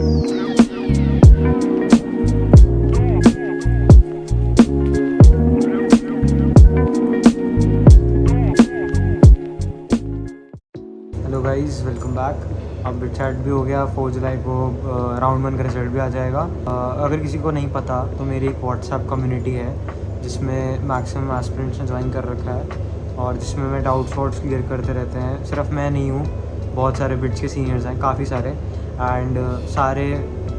Hello guys, welcome back. अब बिटचैट भी हो गया। 4 जुलाई को राउंड 1 का रिजल्ट भी आ जाएगा। अगर किसी को नहीं पता तो मेरी एक व्हाट्सएप कम्युनिटी है जिसमें मैक्सिमम एस्पिरेंट्स ने ज्वाइन कर रखा है और जिसमें मैं डाउट्स क्लियर करते रहते हैं। सिर्फ मैं नहीं हूँ, बहुत सारे बिट्स के सीनियर्स हैं, काफ़ी सारे, एंड सारे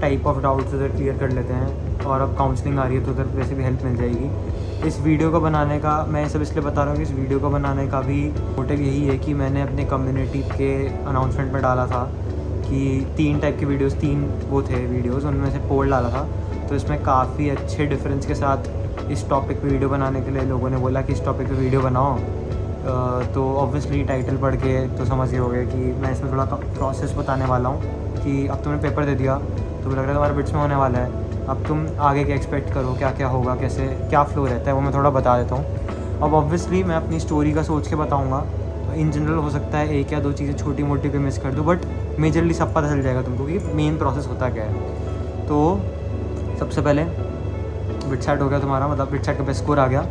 टाइप ऑफ डाउट्स उधर क्लियर कर लेते हैं। और अब काउंसलिंग आ रही है तो उधर वैसे भी हेल्प मिल जाएगी। इस वीडियो को बनाने का मैं सब इसलिए बता रहा हूँ कि इस वीडियो को बनाने का भी मोटिव यही है कि मैंने अपने कम्युनिटी के अनाउंसमेंट में डाला था कि 3 टाइप के वीडियोस, 3 वो थे वीडियोस, उनमें से पोल डाला था। तो इसमें काफ़ी अच्छे डिफरेंस के साथ इस टॉपिक पे वीडियो बनाने के लिए लोगों ने बोला कि इस टॉपिक पे वीडियो बनाओ। तो ऑब्वियसली टाइटल पढ़ के तो समझ ही हो गए कि मैं इसमें थोड़ा प्रोसेस बताने वाला हूँ कि अब तुमने पेपर दे दिया तो लग रहा है तुम्हारे बिट्स में होने वाला है, अब तुम आगे क्या एक्सपेक्ट करो, क्या क्या होगा, कैसे क्या फ्लो रहता है, वो मैं थोड़ा बता देता हूँ। अब ऑब्वियसली मैं अपनी स्टोरी का सोच के बताऊँगा। इन जनरल हो सकता है 1 या 2 चीज़ें छोटी मोटी को मिस कर दूँ, बट मेजरली सब पता चल जाएगा तुमको कि मेन प्रोसेस होता क्या है। तो सबसे पहले बिटचैट हो गया तुम्हारा, मतलब बिटचैट का बेस्ट स्कोर आ गया।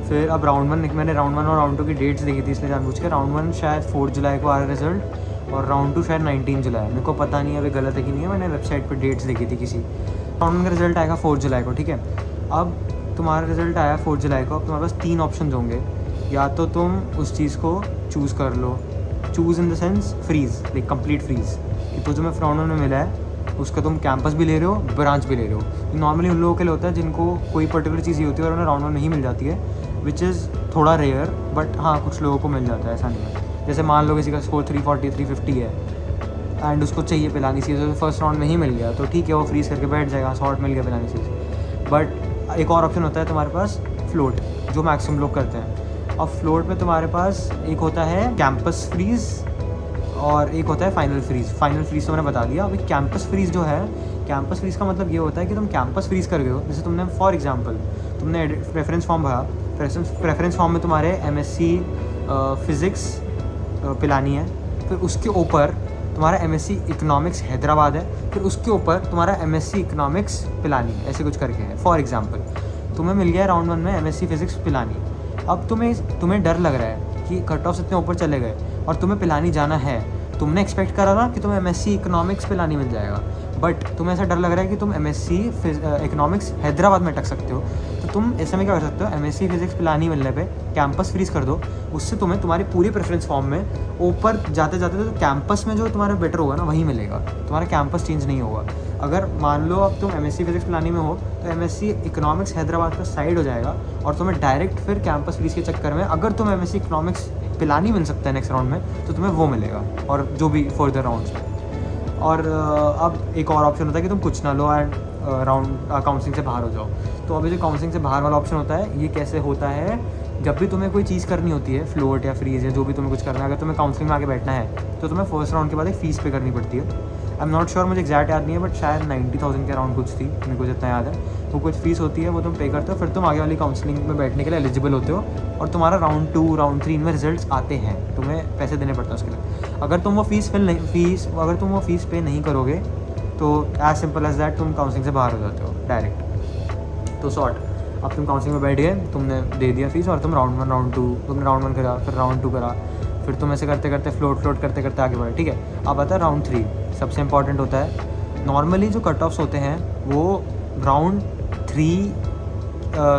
फिर अब राउंड 1, मैंने राउंड 1 और राउंड 2 की डेट्स देखी थी इसलिए जानबूझ के। राउंड 1 शायद 4 जुलाई को आ रहा रिजल्ट और राउंड 2 शायद 19 जुलाई। मेरे को पता नहीं है अभी गलत है कि नहीं है, मैंने वेबसाइट पर डेट्स देखी थी किसी। राउंड 1 का रिजल्ट आएगा 4 जुलाई को, ठीक है। अब तुम्हारा रिजल्ट आया 4 जुलाई को। अब तुम्हारे पास 3 ऑप्शन होंगे, या तो तुम उस चीज़ को चूज़ कर लो, choose in the sense freeze, like complete freeze, कि तो तुम्हें राउंड 1 में मिला है उसका तुम कैंपस भी ले रहे हो, ब्रांच भी ले रहे हो। नॉर्मली उन लोगों के लिए होता है जिनको कोई पर्टिकुलर चीज़ होती है और उन्हें राउंड 1 नहीं मिल जाती है, विच इज़ थोड़ा रेयर, बट हाँ कुछ लोगों को मिल जाता है, ऐसा नहीं है। जैसे मान लो किसी का स्कोर 340 350 है एंड उसको चाहिए पिलानी चीज़, तो फर्स्ट राउंड में ही मिल गया तो ठीक है, वो फ्रीज़ करके बैठ जाएगा, शॉर्ट मिल गया पिलानी चीज़। बट एक और ऑप्शन होता है तुम्हारे पास फ्लोट, जो मैक्सिमम लोग करते हैं। अब फ्लोट में तुम्हारे पास एक होता है कैंपस फ्रीज़ और एक होता है फाइनल फ्रीज़। फाइनल फ्रीज़ तो मैंने बता दिया। अभी कैंपस फ्रीज़ जो है, कैंपस फ्रीज़ का मतलब ये होता है कि तुम कैंपस फ्रीज़ कर गए हो। जैसे तुमने फॉर एग्जांपल तुमने प्रेफरेंस फॉर्म भरा, प्रेफरेंस फॉर्म में तुम्हारे MSc फ़िज़िक्स पिलानी है, फिर उसके ऊपर तुम्हारा MSc इकोनॉमिक्स हैदराबाद है, फिर उसके ऊपर तुम्हारा MSc इकोनॉमिक्स पिलानी है, ऐसे कुछ करके है। फॉर एग्जांपल तुम्हें मिल गया राउंड 1 में MSc फ़िज़िक्स पिलानी। अब तुम्हें डर लग रहा है कि कट ऑफ इतने ऊपर चले गए और तुम्हें पिलानी जाना है। तुमने एक्सपेक्ट करा था कि तुम्हें MSc इकोनॉमिक्स पिलानी मिल जाएगा, बट तुम्हें ऐसा डर लग रहा है कि तुम MSc इकोनॉमिक्स हैदराबाद में अटक सकते हो। तो तुम ऐसे में क्या कर सकते हो, MSc फ़िज़िक्स पिलानी मिलने पे कैंपस फ्रीज़ कर दो। उससे तुम्हें तुम्हारी पूरी प्रेफरेंस फॉर्म में ऊपर जाते जाते तो कैंपस में जो तुम्हारा बेटर होगा ना वही मिलेगा, तुम्हारा कैंपस चेंज नहीं होगा। अगर मान लो अब तुम MSc फ़िज़िक्स पिलानी में हो तो MSc इकोनॉमिक्स हैदराबाद का साइड हो जाएगा और तुम्हें डायरेक्ट फिर कैंपस फ्रीज़ के चक्कर में अगर तुम्हें MSc इकोनॉमिक्स पिलानी मिल सकता है नेक्स्ट राउंड में तो तुम्हें वो मिलेगा, और जो भी फर्दर राउंड्स में। और अब एक और ऑप्शन होता है कि तुम कुछ ना लो एंड राउंड काउंसलिंग से बाहर हो जाओ। तो अभी जो काउंसलिंग से बाहर वाला ऑप्शन होता है, ये कैसे होता है, जब भी तुम्हें कोई चीज़ करनी होती है, फ्लोट या फ्रीज़ या जो भी तुम्हें कुछ करना है, अगर तुम्हें काउंसलिंग में आगे बैठना है तो तुम्हें फर्स्ट राउंड के बाद एक फ़ीस पे करनी पड़ती है। आई एम नॉट श्योर, मुझे एग्जैक्ट याद नहीं है, बट शायद 90,000 के अराउंड कुछ थी, मेरे को जितना याद है। वो कुछ फ़ीस होती है, वो तुम पे करते हो, फिर तुम आगे वाली काउंसलिंग में बैठने के लिए एलिजिबल होते हो और तुम्हारा राउंड 2 राउंड 3 में रिजल्ट्स आते हैं। तुम्हें पैसे देने पड़ते हैं उसके लिए। अगर तुम वो फ़ीस पे नहीं करोगे तो एज सिंपल एज दैट तुम काउंसलिंग से बाहर हो जाते हो डायरेक्ट। तो शॉर्ट, अब तुम काउंसलिंग में बैठ गए, तुमने दे दिया फीस और तुम राउंड 1 राउंड 2, तुमने राउंड 1 करा, फिर राउंड 2 करा, फिर तुम ऐसे करते करते फ्लोट करते करते आगे बढ़े, ठीक है। अब आता है राउंड 3, सबसे इंपॉर्टेंट होता है। नॉर्मली जो कट ऑफ्स होते हैं वो राउंड 3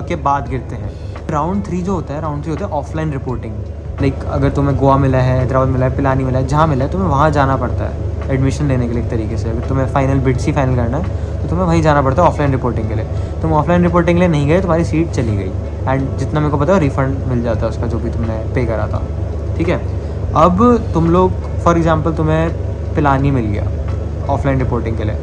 के बाद गिरते हैं। राउंड 3 जो होता है, राउंड 3 होता है ऑफलाइन रिपोर्टिंग। लाइक अगर तुम्हें गोवा मिला है, हैदराबाद मिला है, पिलानी मिला है, जहाँ मिला है तुम्हें वहाँ जाना पड़ता है एडमिशन लेने के लिए। एक तरीके से अगर तुम्हें फाइनल बिट्स ही फाइनल करना है तो तुम्हें वहीं जाना पड़ता है ऑफलाइन रिपोर्टिंग के लिए। तुम ऑफलाइन रिपोर्टिंग के लिए नहीं गए, तुम्हारी सीट चली गई एंड जितना मेरे को पता है रिफ़ंड मिल जाता है उसका, जो भी तुमने पे करा था, ठीक है। अब तुम लोग फॉर एग्जांपल तुम्हें पिलानी मिल गया ऑफलाइन रिपोर्टिंग के लिए,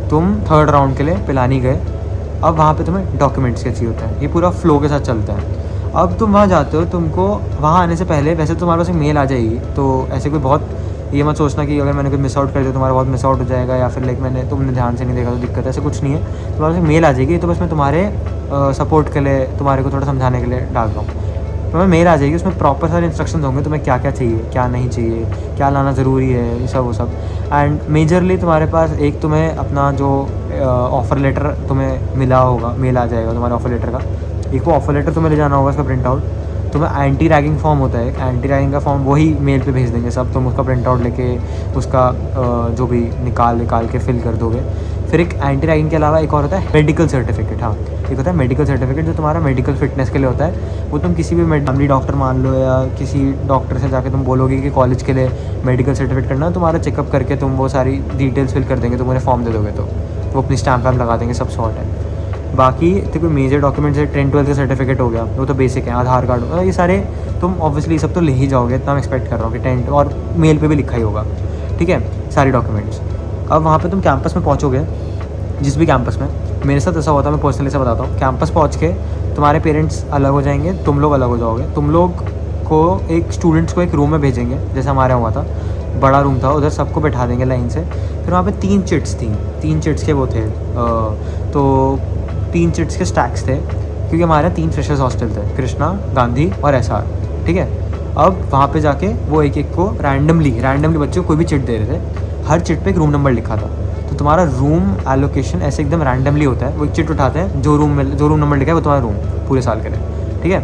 तुम 3rd राउंड के लिए पिलानी गए। अब वहाँ पे तुम्हें डॉक्यूमेंट्स क्या चाहिए होता है, ये पूरा फ्लो के साथ चलता है। अब तुम वहाँ जाते हो, तुमको वहाँ आने से पहले वैसे तुम्हारे पास एक मेल आ जाएगी, तो ऐसे कोई बहुत ये मत सोचना कि अगर मैंने कुछ मिस आउट कर दिया तुम्हारा बहुत मिस आउट हो जाएगा, या फिर लाइक तुमने ध्यान से नहीं देखा तो दिक्कत है, ऐसे कुछ नहीं है। तुम्हारे पास एक मेल आ जाएगी, तो बस मैं तुम्हारे सपोर्ट के लिए, तुम्हारे को थोड़ा समझाने के लिए डाल रहा हूँ। तुम्हें मेल आ जाएगी, उसमें प्रॉपर सारे इंस्ट्रक्शंस होंगे तुम्हें क्या क्या चाहिए, क्या नहीं चाहिए, क्या लाना ज़रूरी है, ये सब वो सब। एंड मेजरली तुम्हारे पास एक तुम्हें अपना जो ऑफ़र लेटर तुम्हें मिला होगा, मेल आ जाएगा तुम्हारे ऑफ़र लेटर का, एक वो ऑफ़र लेटर तुम्हें ले जाना होगा, उसका प्रिंट आउट। तुम्हें एंटी रैगिंग फॉर्म होता है, एंटी रैगिंग का फॉर्म वही मेल पे भेज देंगे सब, तुम उसका प्रिंट आउट लेके उसका जो भी निकाल के फिल कर दोगे। फिर एक एंटी रैगिंग के अलावा एक और होता है मेडिकल सर्टिफिकेट। हाँ, एक होता है मेडिकल सर्टिफिकेट जो तुम्हारा मेडिकल फिटनेस के लिए होता है। वो तुम किसी भी फैमिली डॉक्टर मान लो या किसी डॉक्टर से जाके तुम बोलोगे कि कॉलेज के लिए मेडिकल सर्टिफिकेट करना है, तुम्हारा चेकअप करके तुम वो सारी डिटेल्स फिल कर देंगे, तुम उन्हें फॉर्म दे दोगे तो वो अपनी स्टैम्प वैम्प लगा देंगे, सब सॉर्ट है। बाकी तो कोई मेजर डॉक्यूमेंट्स है, 10-12 का सर्टिफिकेट हो गया, वो तो बेसिक है, आधार कार्ड हो, ये सारे तुम ऑब्वियसली सब तो ले ही जाओगे, इतना मैं एक्सपेक्ट कर रहा हूँ कि 10 और मेल पे भी लिखा ही होगा, ठीक है, सारे डॉक्यूमेंट्स। अब वहाँ पे तुम कैंपस में पहुँचोगे, जिस भी कैंपस में, मेरे साथ ऐसा होता है, मैं पर्सनली से बताता हूँ, कैंपस पहुँच के तुम्हारे पेरेंट्स अलग हो जाएंगे, तुम लोग अलग हो जाओगे, तुम लोग को एक स्टूडेंट्स को एक रूम में भेजेंगे, जैसे हमारे यहाँ हुआ था, बड़ा रूम था, उधर सबको बैठा देंगे लाइन से। फिर वहाँ पे 3 चिट्स थी, 3 चिट्स के वो थे, तो 3 चिट्स के स्टैक्स थे, क्योंकि हमारे यहाँ 3 फ्रेशर्स हॉस्टल थे, कृष्णा, गांधी और SR, ठीक है। अब वहाँ पे जाके वो एक एक को रैंडमली बच्चे को कोई भी चिट दे रहे थे, हर चिट पे एक रूम नंबर लिखा था। तो तुम्हारा रूम एलोकेशन ऐसे एकदम रैंडमली होता है, वो एक चिट उठाते हैं, जो रूम नंबर लिखा है वो तुम्हारा रूम पूरे साल के लिए, ठीक है।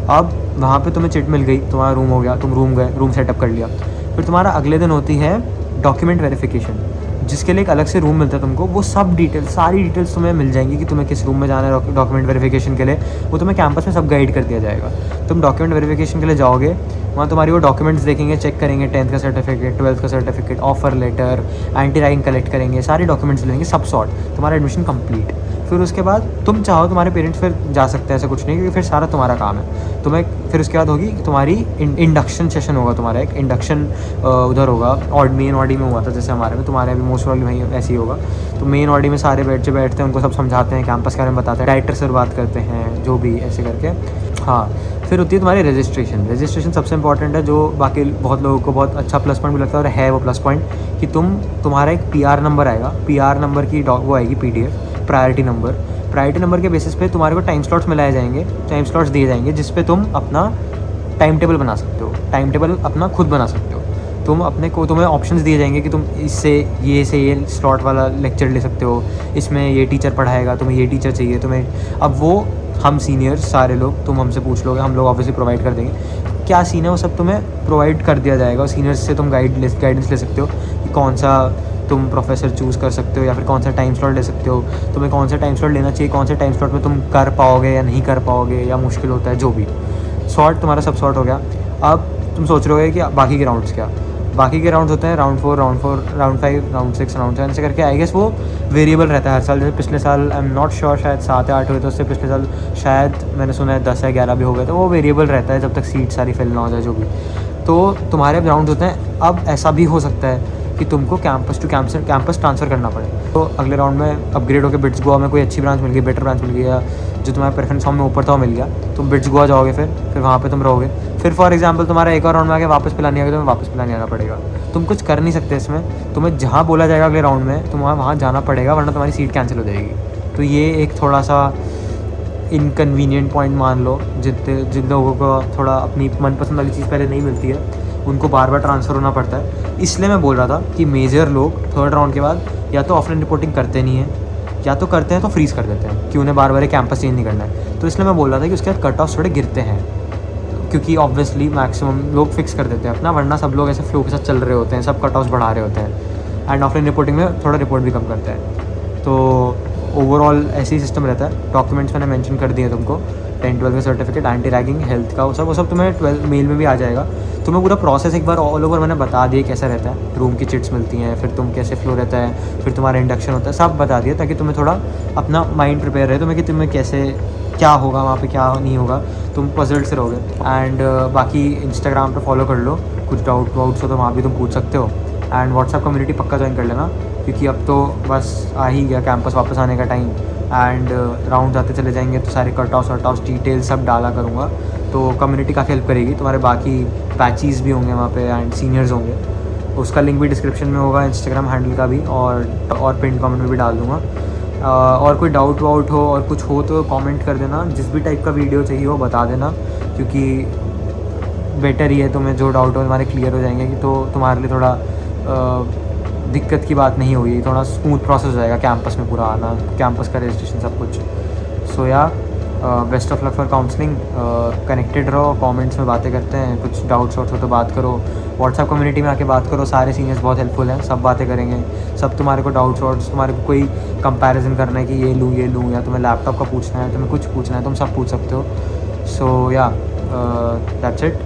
अब वहाँ पे तुम्हें चिट मिल गई, तुम्हारा रूम हो गया, तुम रूम गए, रूम सेटअप कर लिया। फिर तुम्हारा अगले दिन होती है डॉक्यूमेंट वेरिफिकेशन, जिसके लिए एक अलग से रूम मिलता है तुमको, वो सब डिटेल्स, सारी डिटेल्स तुम्हें मिल जाएंगी कि तुम्हें किस रूम में जाना है डॉक्यूमेंट वेरिफिकेशन के लिए, वो तुम्हें कैंपस में सब गाइड कर दिया जाएगा। तुम डॉक्यूमेंट वेरिफिकेशन के लिए जाओगे, वहाँ तुम्हारी वो डॉक्यूमेंट्स देखेंगे, चेक करेंगे, 10th का सर्टिफिकेट, 12th का certificate, offer letter, anti ragging collect करेंगे, सारे डॉक्यूमेंट्स लेंगे, सब सॉर्ट, तुम्हारा एडमिशन कंप्लीट। फिर उसके बाद तुम चाहो तुम्हारे पेरेंट्स फिर जा सकते हैं, ऐसा कुछ नहीं, क्योंकि फिर सारा तुम्हारा काम है। तुम्हें फिर उसके बाद होगी तुम्हारी इंडक्शन सेशन होगा, तुम्हारा एक इंडक्शन उधर होगा, मेन ऑडी में हुआ था जैसे हमारे में, तुम्हारे भी मोस्ट वाली वहीं ऐसे ही होगा। तो मेन ऑडी में सारे बैठते हैं, उनको सब समझाते हैं, कैंपस के बारे में बताते हैं, डायरेक्टर से बात करते हैं, जो भी ऐसे करके। हाँ, फिर होती है तुम्हारी रजिस्ट्रेशन सबसे इंपॉर्टेंट है, जो बाकी बहुत लोगों को बहुत अच्छा प्लस पॉइंट भी लगता है, और है वो प्लस पॉइंट कि तुम्हारा एक PR नंबर आएगा, PR नंबर की वो आएगी PDF, प्रायोरिटी नंबर के बेसिस पे तुम्हारे को टाइम स्लॉट्स मिलाए जाएंगे, टाइम स्लॉट्स दिए जाएंगे, जिस पे तुम अपना टाइम टेबल बना सकते हो, टाइम टेबल अपना खुद बना सकते हो। तुम्हें ऑप्शंस दिए जाएंगे कि तुम इससे ये स्लॉट वाला लेक्चर ले सकते हो, इसमें ये टीचर पढ़ाएगा, तुम्हें ये टीचर चाहिए, तुम्हें अब वो हम सीनियर्स सारे लोग, तुम हमसे पूछ लोगे, हम लोग ऑब्वियसली प्रोवाइड कर देंगे, क्या सीन है वो सब तुम्हें प्रोवाइड कर दिया जाएगा। सीनियर्स से तुम गाइडेंस ले सकते हो कि कौन सा तुम प्रोफेसर चूज़ कर सकते हो, या फिर कौन सा टाइम स्लॉट ले सकते हो, तुम्हें कौन सा टाइम स्लॉट लेना चाहिए, कौन सा टाइम स्लॉट में तुम कर पाओगे या नहीं कर पाओगे, या मुश्किल होता है, जो भी सॉर्ट तुम्हारा सब सॉर्ट हो गया। अब तुम सोच रहे हो कि बाकी के राउंड्स क्या, बाकी के राउंड्स होते हैं राउंड 4, राउंड 5, राउंड 6, राउंड 7 से करके, आई गेस वो वेरिएबल रहता है हर साल। जैसे पिछले साल आई एम नॉट श्योर, शायद 7 या 8 हुए, तो उससे पिछले साल शायद मैंने सुना है 10 या 11 भी हो गए, तो वो वेरिएबल रहता है जब तक सीट सारी फिल ना हो जाए, जो भी। तो तुम्हारे राउंड होते हैं। अब ऐसा भी हो सकता है कि तुमको कैंपस टू कैंपस ट्रांसफ़र करना पड़े, तो अगले राउंड में अपग्रेड होकर बिट्स गोवा में कोई अच्छी ब्रांच मिल गई, बेटर ब्रांच मिल गई, या जो तुम्हारे प्रेफरेंस फॉर्म में ऊपर था वो मिल गया, तुम बिट्स गोवा जाओगे, फिर वहाँ पे तुम रहोगे। फिर फॉर एग्जांपल तुम्हारा एक और राउंड में आके वापस पिलानी आ गया, तुम्हें वापस पिलाने आना पड़ेगा। तुम कुछ कर नहीं सकते इसमें, तुम्हें जहाँ बोला जाएगा अगले राउंड में तुम्हें वहाँ जाना पड़ेगा, वरना तुम्हारी सीट कैंसिल हो जाएगी। तो ये एक थोड़ा सा इनकन्वीनियंट पॉइंट मान लो, जिन लोगों को थोड़ा अपनी मनपसंद वाली चीज़ पहले नहीं मिलती है, उनको बार बार ट्रांसफ़र होना पड़ता है। इसलिए मैं बोल रहा था कि मेजर लोग 3rd राउंड के बाद या तो ऑफलाइन रिपोर्टिंग करते नहीं हैं, या तो करते हैं तो फ्रीज़ कर देते हैं कि उन्हें बार बार कैंपस चेंज नहीं करना है। तो इसलिए मैं बोल रहा था कि उसके बाद कट ऑफ थोड़े गिरते हैं, क्योंकि ऑब्वियसली मैक्सिमम लोग फिक्स कर देते हैं अपना, वरना सब लोग ऐसे फ्लो के साथ चल रहे होते हैं, सब कट ऑफ बढ़ा रहे होते हैं, एंड ऑफलाइन रिपोर्टिंग में थोड़ा रिपोर्ट भी कम करते हैं। तो ओवरऑल ऐसे ही सिस्टम रहता है। डॉक्यूमेंट्स मैंने मेंशन कर दिए तुमको, 10-12 का सर्टिफिकेट, एंटी रैगिंग, हेल्थ का, वो सब तुम्हें 12 मेल में भी आ जाएगा। तुम्हें पूरा प्रोसेस एक बार ऑल ओवर मैंने बता दिया कैसा रहता है, रूम की चिट्स मिलती हैं, फिर तुम कैसे फ्लो रहता है, फिर तुम्हारा इंडक्शन होता है, सब बता दिया, ताकि तुम्हें थोड़ा अपना माइंड प्रिपेयर रहे तुम्हें कि तुम्हें कैसे क्या होगा वहाँ पे, क्या नहीं होगा, तुम पजल्ड से रहोगे। एंड बाकी इंस्टाग्राम पे फॉलो कर लो, कुछ डाउट्स हो तो वहाँ भी तुम पूछ सकते हो। एंड व्हाट्सएप कम्युनिटी पक्का ज्वाइन कर लेना, क्योंकि अब तो बस आ ही गया कैंपस वापस आने का टाइम, एंड राउंड आते चले जाएंगे, तो सारे कट ऑफ डिटेल्स सब डाला करूँगा, तो कम्युनिटी काफ़ी हेल्प करेगी। तुम्हारे बाकी बैचेस भी होंगे वहाँ पे, एंड सीनियर्स होंगे, उसका लिंक भी डिस्क्रिप्शन में होगा, इंस्टाग्राम हैंडल का भी, और पिन कमेंट में भी डाल दूँगा। और कोई डाउट वाउट हो और कुछ हो तो कमेंट कर देना, जिस भी टाइप का वीडियो चाहिए वो बता देना, क्योंकि बेटर ही है तुम्हें जो डाउट हो तुम्हारे क्लियर हो जाएंगे कि तो तुम्हारे लिए थोड़ा दिक्कत की बात नहीं होगी, थोड़ा स्मूथ प्रोसेस हो जाएगा कैंपस में पूरा आना, कैंपस का रजिस्ट्रेशन सब कुछ। सो या best of luck for counselling. Connected रहो, कमेंट्स में बातें करते हैं, कुछ डाउट्स हो तो बात करो, व्हाट्सएप कम्युनिटी में आके बात करो, सारे सीनियर्स बहुत हेल्पफुल हैं, सब बातें करेंगे, सब तुम्हारे को डाउट्स वाउट्स, तुम्हारे को कोई कंपैरिजन करना है कि ये लूँ या तुम्हें लैपटॉप का पूछना है, तुम्हें कुछ पूछना है, तुम सब पूछ सकते हो। सो या that's it,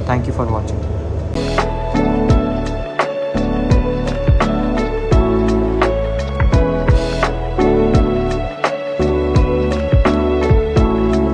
thank you for watching.